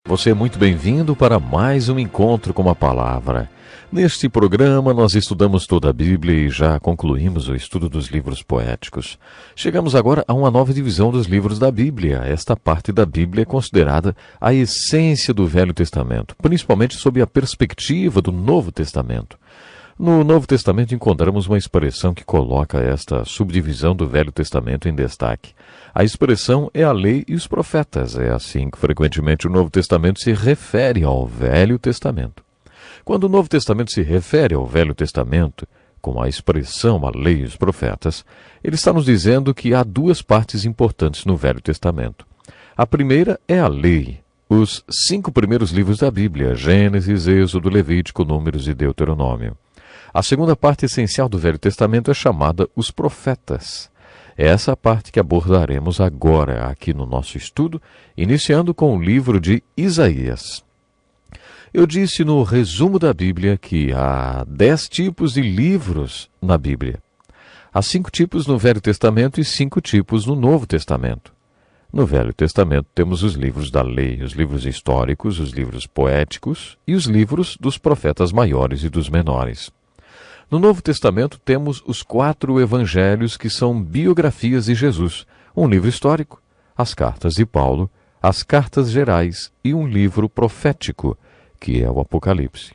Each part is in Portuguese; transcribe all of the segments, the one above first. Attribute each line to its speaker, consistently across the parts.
Speaker 1: Você é muito bem-vindo para mais um encontro com a palavra. Neste programa nós estudamos toda a Bíblia e já concluímos o estudo dos livros poéticos. Chegamos agora a uma nova divisão dos livros da Bíblia. Esta parte da Bíblia é considerada a essência do Velho Testamento, principalmente sob a perspectiva do Novo Testamento. No Novo Testamento encontramos uma expressão que coloca esta subdivisão do Velho Testamento em destaque. A expressão é a lei e os profetas. É assim que frequentemente o Novo Testamento se refere ao Velho Testamento. Quando o Novo Testamento se refere ao Velho Testamento, com a expressão a lei e os profetas, ele está nos dizendo que há duas partes importantes no Velho Testamento. A primeira é a lei, os 5 primeiros livros da Bíblia, Gênesis, Êxodo, Levítico, Números e Deuteronômio. A segunda parte essencial do Velho Testamento é chamada os profetas. É essa parte que abordaremos agora aqui no nosso estudo, iniciando com o livro de Isaías. Eu disse no resumo da Bíblia que há 10 tipos de livros na Bíblia. Há 5 tipos no Velho Testamento e 5 tipos no Novo Testamento. No Velho Testamento temos os livros da lei, os livros históricos, os livros poéticos e os livros dos profetas maiores e dos menores. No Novo Testamento temos os 4 evangelhos que são biografias de Jesus, um livro histórico, as cartas de Paulo, as cartas gerais e um livro profético, que é o Apocalipse.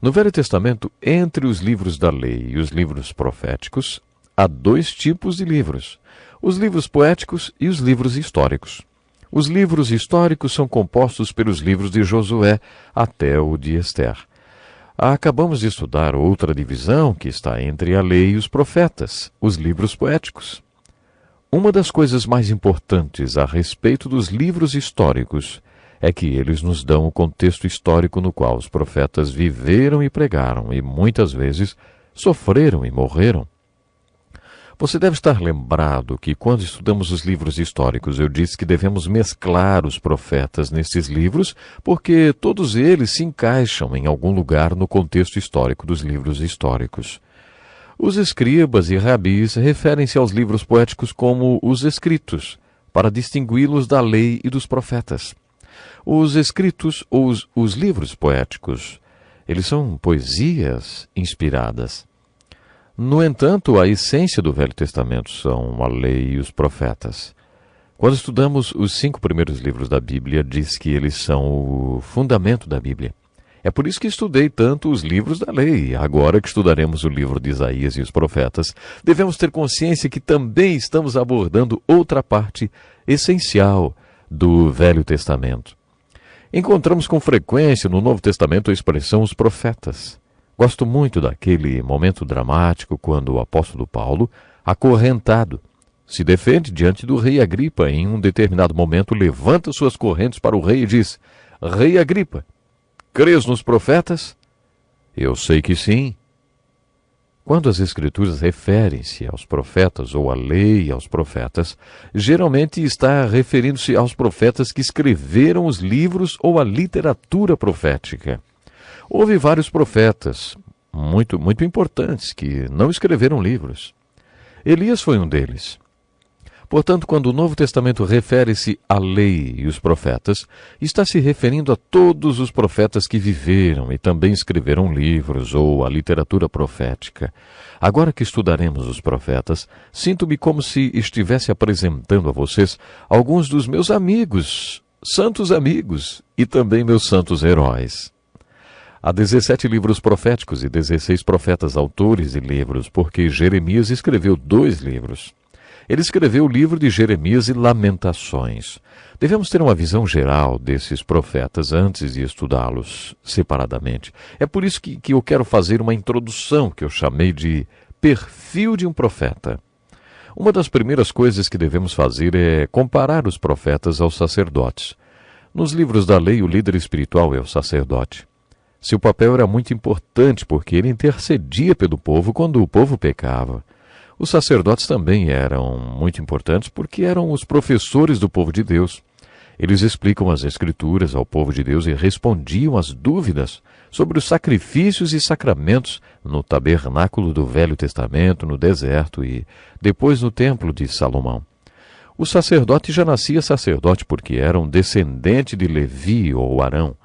Speaker 1: No Velho Testamento, entre os livros da lei e os livros proféticos, há 2 tipos de livros, os livros poéticos e os livros históricos. Os livros históricos são compostos pelos livros de Josué até o de Ester. Acabamos de estudar outra divisão que está entre a lei e os profetas, os livros poéticos. Uma das coisas mais importantes a respeito dos livros históricos é que eles nos dão o contexto histórico no qual os profetas viveram e pregaram e muitas vezes sofreram e morreram. Você deve estar lembrado que quando estudamos os livros históricos eu disse que devemos mesclar os profetas nesses livros porque todos eles se encaixam em algum lugar no contexto histórico dos livros históricos. Os escribas e rabis referem-se aos livros poéticos como os escritos, para distingui-los da lei e dos profetas. Os escritos ou os livros poéticos, eles são poesias inspiradas. No entanto, a essência do Velho Testamento são a lei e os profetas. Quando estudamos os 5 primeiros livros da Bíblia, diz que eles são o fundamento da Bíblia. É por isso que estudei tanto os livros da lei. Agora que estudaremos o livro de Isaías e os profetas, devemos ter consciência que também estamos abordando outra parte essencial do Velho Testamento. Encontramos com frequência no Novo Testamento a expressão os profetas. Gosto muito daquele momento dramático quando o apóstolo Paulo, acorrentado, se defende diante do rei Agripa. Em um determinado momento, levanta suas correntes para o rei e diz: Rei Agripa, crês nos profetas? Eu sei que sim. Quando as Escrituras referem-se aos profetas ou à lei e aos profetas, geralmente está referindo-se aos profetas que escreveram os livros ou a literatura profética. Houve vários profetas, muito importantes, que não escreveram livros. Elias foi um deles. Portanto, quando o Novo Testamento refere-se à lei e os profetas, está se referindo a todos os profetas que viveram e também escreveram livros ou a literatura profética. Agora que estudaremos os profetas, sinto-me como se estivesse apresentando a vocês alguns dos meus amigos, santos amigos, e também meus santos heróis. Há 17 livros proféticos e 16 profetas autores de livros, porque Jeremias escreveu 2 livros. Ele escreveu o livro de Jeremias e Lamentações. Devemos ter uma visão geral desses profetas antes de estudá-los separadamente. É por isso que eu quero fazer uma introdução que eu chamei de perfil de um profeta. Uma das primeiras coisas que devemos fazer é comparar os profetas aos sacerdotes. Nos livros da lei, o líder espiritual é o sacerdote. Seu papel era muito importante porque ele intercedia pelo povo quando o povo pecava. Os sacerdotes também eram muito importantes porque eram os professores do povo de Deus. Eles explicam as Escrituras ao povo de Deus e respondiam às dúvidas sobre os sacrifícios e sacramentos no tabernáculo do Velho Testamento, no deserto e depois no templo de Salomão. O sacerdote já nascia sacerdote porque era um descendente de Levi ou Arão.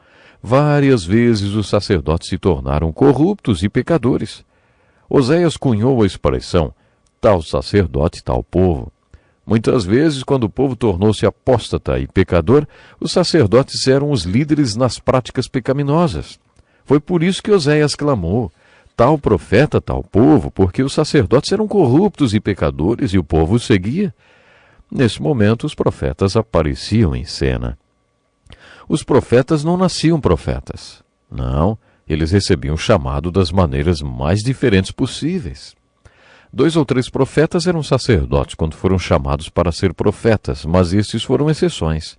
Speaker 1: Várias vezes os sacerdotes se tornaram corruptos e pecadores. Oséias cunhou a expressão, tal sacerdote, tal povo. Muitas vezes, quando o povo tornou-se apóstata e pecador, os sacerdotes eram os líderes nas práticas pecaminosas. Foi por isso que Oséias clamou, tal profeta, tal povo, porque os sacerdotes eram corruptos e pecadores e o povo os seguia. Nesse momento, os profetas apareciam em cena. Os profetas não nasciam profetas. Não, eles recebiam o chamado das maneiras mais diferentes possíveis. 2 ou 3 profetas eram sacerdotes quando foram chamados para ser profetas, mas estes foram exceções.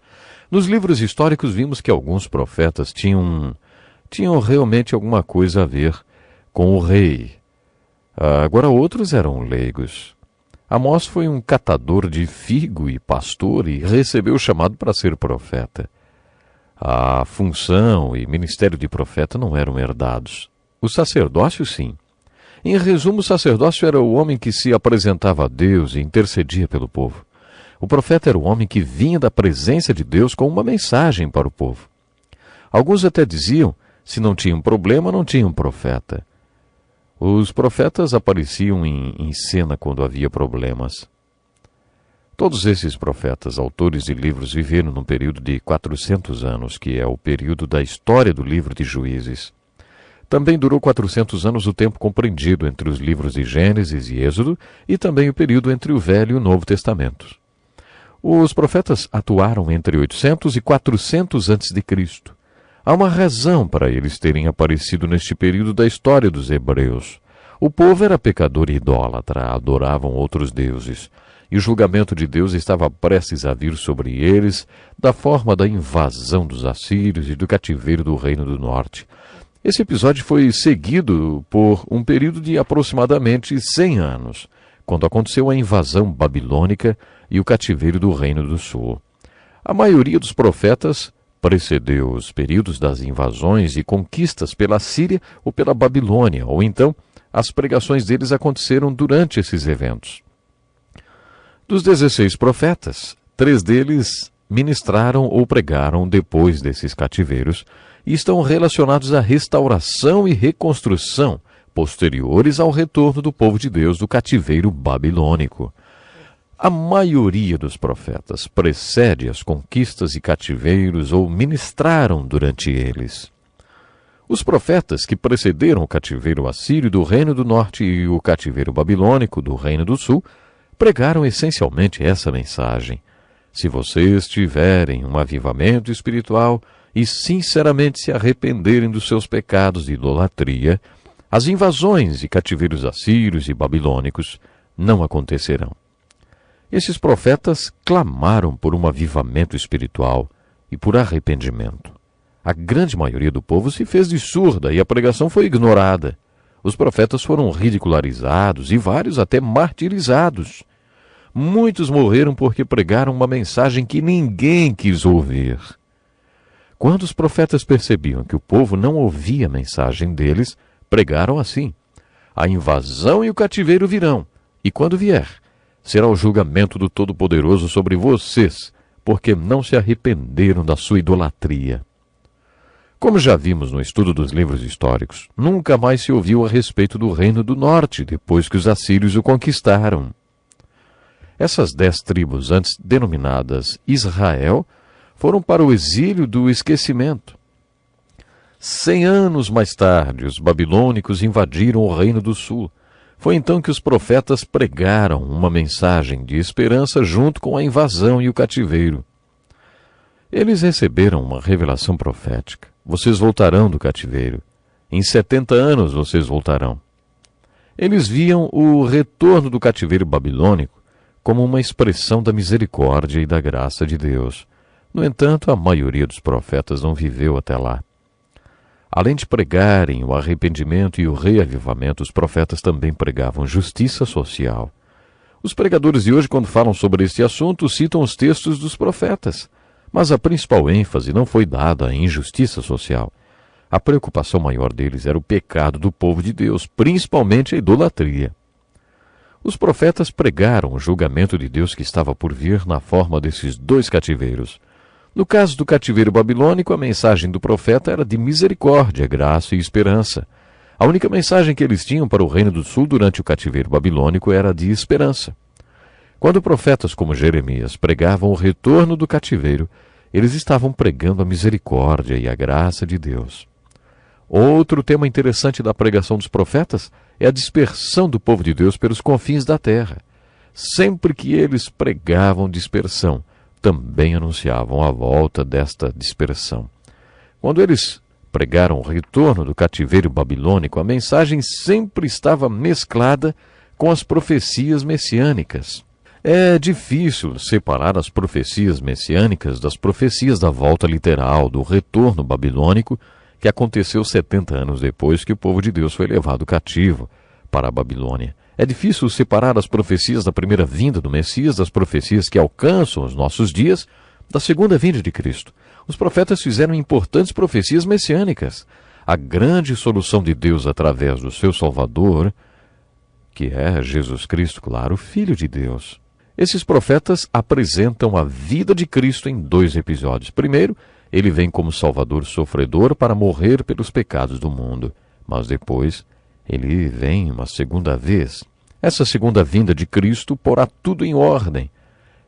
Speaker 1: Nos livros históricos vimos que alguns profetas tinham realmente alguma coisa a ver com o rei. Agora outros eram leigos. Amós foi um catador de figo e pastor e recebeu o chamado para ser profeta. A função e ministério de profeta não eram herdados. O sacerdócio, sim. Em resumo, o sacerdócio era o homem que se apresentava a Deus e intercedia pelo povo. O profeta era o homem que vinha da presença de Deus com uma mensagem para o povo. Alguns até diziam, se não tinha um problema, não tinha um profeta. Os profetas apareciam em cena quando havia problemas. Todos esses profetas, autores de livros, viveram num período de 400 anos, que é o período da história do livro de Juízes. Também durou 400 anos o tempo compreendido entre os livros de Gênesis e Êxodo e também o período entre o Velho e o Novo Testamento. Os profetas atuaram entre 800 e 400 a.C. Há uma razão para eles terem aparecido neste período da história dos hebreus. O povo era pecador e idólatra, adoravam outros deuses, e o julgamento de Deus estava prestes a vir sobre eles da forma da invasão dos assírios e do cativeiro do Reino do Norte. Esse episódio foi seguido por um período de aproximadamente 100 anos, quando aconteceu a invasão babilônica e o cativeiro do Reino do Sul. A maioria dos profetas precedeu os períodos das invasões e conquistas pela Síria ou pela Babilônia, ou então as pregações deles aconteceram durante esses eventos. Dos 16 profetas, 3 deles ministraram ou pregaram depois desses cativeiros e estão relacionados à restauração e reconstrução posteriores ao retorno do povo de Deus do cativeiro babilônico. A maioria dos profetas precede as conquistas e cativeiros ou ministraram durante eles. Os profetas que precederam o cativeiro assírio do Reino do Norte e o cativeiro babilônico do Reino do Sul pregaram essencialmente essa mensagem. Se vocês tiverem um avivamento espiritual e sinceramente se arrependerem dos seus pecados de idolatria, as invasões e cativeiros assírios e babilônicos não acontecerão. Esses profetas clamaram por um avivamento espiritual e por arrependimento. A grande maioria do povo se fez de surda e a pregação foi ignorada. Os profetas foram ridicularizados e vários até martirizados. Muitos morreram porque pregaram uma mensagem que ninguém quis ouvir. Quando os profetas percebiam que o povo não ouvia a mensagem deles, pregaram assim: a invasão e o cativeiro virão, e quando vier, será o julgamento do Todo-Poderoso sobre vocês, porque não se arrependeram da sua idolatria. Como já vimos no estudo dos livros históricos, nunca mais se ouviu a respeito do Reino do Norte, depois que os assírios o conquistaram. Essas 10 tribos, antes denominadas Israel, foram para o exílio do esquecimento. 100 anos mais tarde, os babilônicos invadiram o Reino do Sul. Foi então que os profetas pregaram uma mensagem de esperança junto com a invasão e o cativeiro. Eles receberam uma revelação profética. Vocês voltarão do cativeiro. Em 70 anos vocês voltarão. Eles viam o retorno do cativeiro babilônico como uma expressão da misericórdia e da graça de Deus. No entanto, a maioria dos profetas não viveu até lá. Além de pregarem o arrependimento e o reavivamento, os profetas também pregavam justiça social. Os pregadores de hoje, quando falam sobre este assunto, citam os textos dos profetas. Mas a principal ênfase não foi dada à injustiça social. A preocupação maior deles era o pecado do povo de Deus, principalmente a idolatria. Os profetas pregaram o julgamento de Deus que estava por vir na forma desses dois cativeiros. No caso do cativeiro babilônico, a mensagem do profeta era de misericórdia, graça e esperança. A única mensagem que eles tinham para o Reino do Sul durante o cativeiro babilônico era de esperança. Quando profetas como Jeremias pregavam o retorno do cativeiro, eles estavam pregando a misericórdia e a graça de Deus. Outro tema interessante da pregação dos profetas é a dispersão do povo de Deus pelos confins da terra. Sempre que eles pregavam dispersão, também anunciavam a volta desta dispersão. Quando eles pregaram o retorno do cativeiro babilônico, a mensagem sempre estava mesclada com as profecias messiânicas. É difícil separar as profecias messiânicas das profecias da volta literal, do retorno babilônico, que aconteceu 70 anos depois que o povo de Deus foi levado cativo para a Babilônia. É difícil separar as profecias da primeira vinda do Messias das profecias que alcançam os nossos dias da segunda vinda de Cristo. Os profetas fizeram importantes profecias messiânicas. A grande solução de Deus através do seu Salvador, que é Jesus Cristo, claro, o Filho de Deus. Esses profetas apresentam a vida de Cristo em dois episódios. Primeiro, ele vem como Salvador sofredor para morrer pelos pecados do mundo. Mas depois, ele vem uma segunda vez. Essa segunda vinda de Cristo porá tudo em ordem.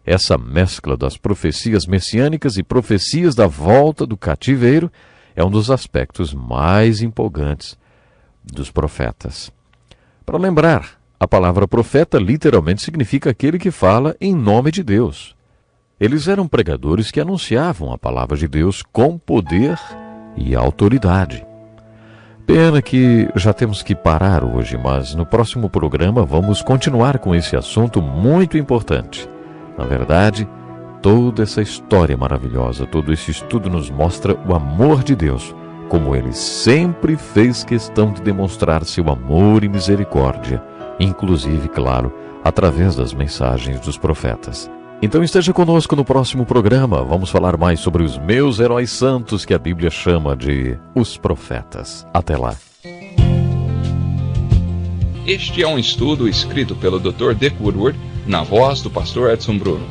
Speaker 1: Essa mescla das profecias messiânicas e profecias da volta do cativeiro é um dos aspectos mais empolgantes dos profetas. Para lembrar, a palavra profeta literalmente significa aquele que fala em nome de Deus. Eles eram pregadores que anunciavam a palavra de Deus com poder e autoridade. Pena que já temos que parar hoje, mas no próximo programa vamos continuar com esse assunto muito importante. Na verdade, toda essa história maravilhosa, todo esse estudo nos mostra o amor de Deus, como Ele sempre fez questão de demonstrar seu amor e misericórdia, inclusive, claro, através das mensagens dos profetas. Então esteja conosco no próximo programa. Vamos falar mais sobre os meus heróis santos que a Bíblia chama de os profetas. Até lá.
Speaker 2: Este é um estudo escrito pelo Dr. Dick Woodward, na voz do pastor Edson Bruno.